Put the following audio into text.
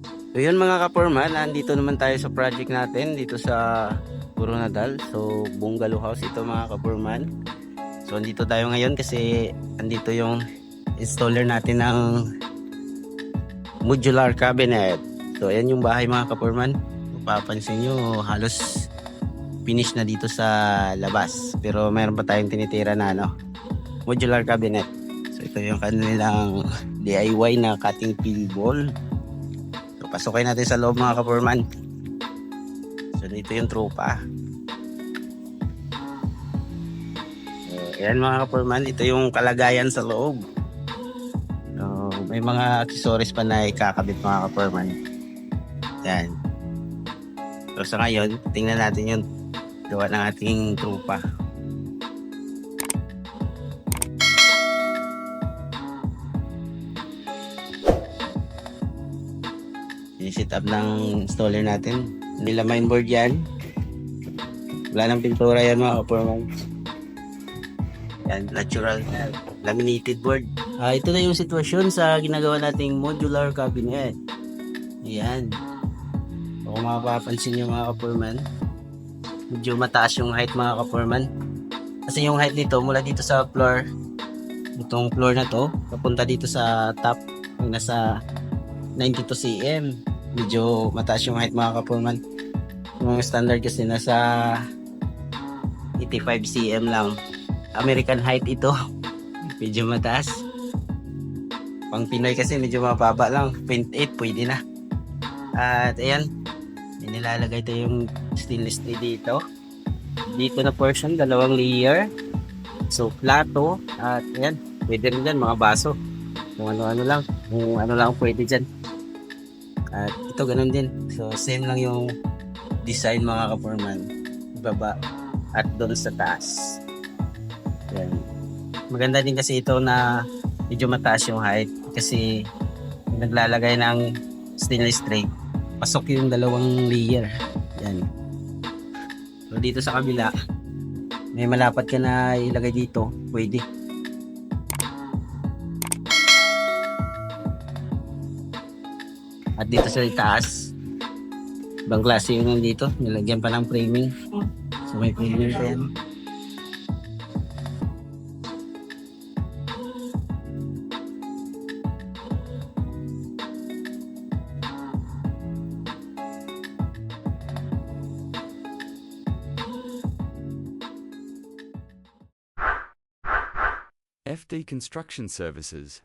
So yun mga kaporman, nandito naman tayo sa project natin dito sa Coronadal. So bungalow house ito mga kaporman. So andito tayo ngayon kasi andito yung installer natin ng modular cabinet. So ayan yung bahay mga kaporman. Mapapansin nyo halos finish na dito sa labas. Pero mayroon pa tayong tinitira na modular cabinet. So ito yung kanilang DIY na cutting peel ball. So pasukin natin sa loob mga kaporman. So dito yung tropa. So ayan mga kaporman, ito yung kalagayan sa loob. So may mga accessories pa na ikakabit mga kaporman. Yan. So sa ngayon, tingnan natin yung gawa ng ating tropa. Set up ng installer natin. Nila mainboard yan. Wala nang pintura yan mga kaporman. Yan, natural laminated board. Ito na yung sitwasyon sa ginagawa nating modular cabinet. Ayan. So, kung mapapansin nyo mga kaporman, medyo mataas yung height mga kaporman. Kasi yung height nito mula dito sa floor, itong floor na to, papunta dito sa top, yung nasa 92 cm. Medyo mataas yung height mga kaporman. Yung standard kasi nasa 85 cm lang. American height ito. Medyo mataas. Pang Pinoy kasi medyo mababa lang. 0.8 pwede na. At ayan, nilalagay ito yung stainless steel dito. Dito na portion, dalawang layer. So plato. At ayan, pwede rin dyan mga baso. Kung ano-ano lang. Kung ano lang pwede dyan. At ito ganun din. So same lang yung design mga kaporman. Ibaba at doon sa taas. Ayan. Maganda din kasi ito na medyo mataas yung height kasi naglalagay ng stainless tray. Pasok yung dalawang layer. Yan. So dito sa kabila, may malapad ka na ilagay dito, pwede. At dito sa taas, ibang klase yung dito, nilagyan pa ng framing. So may framing pa yan. FD Construction Services.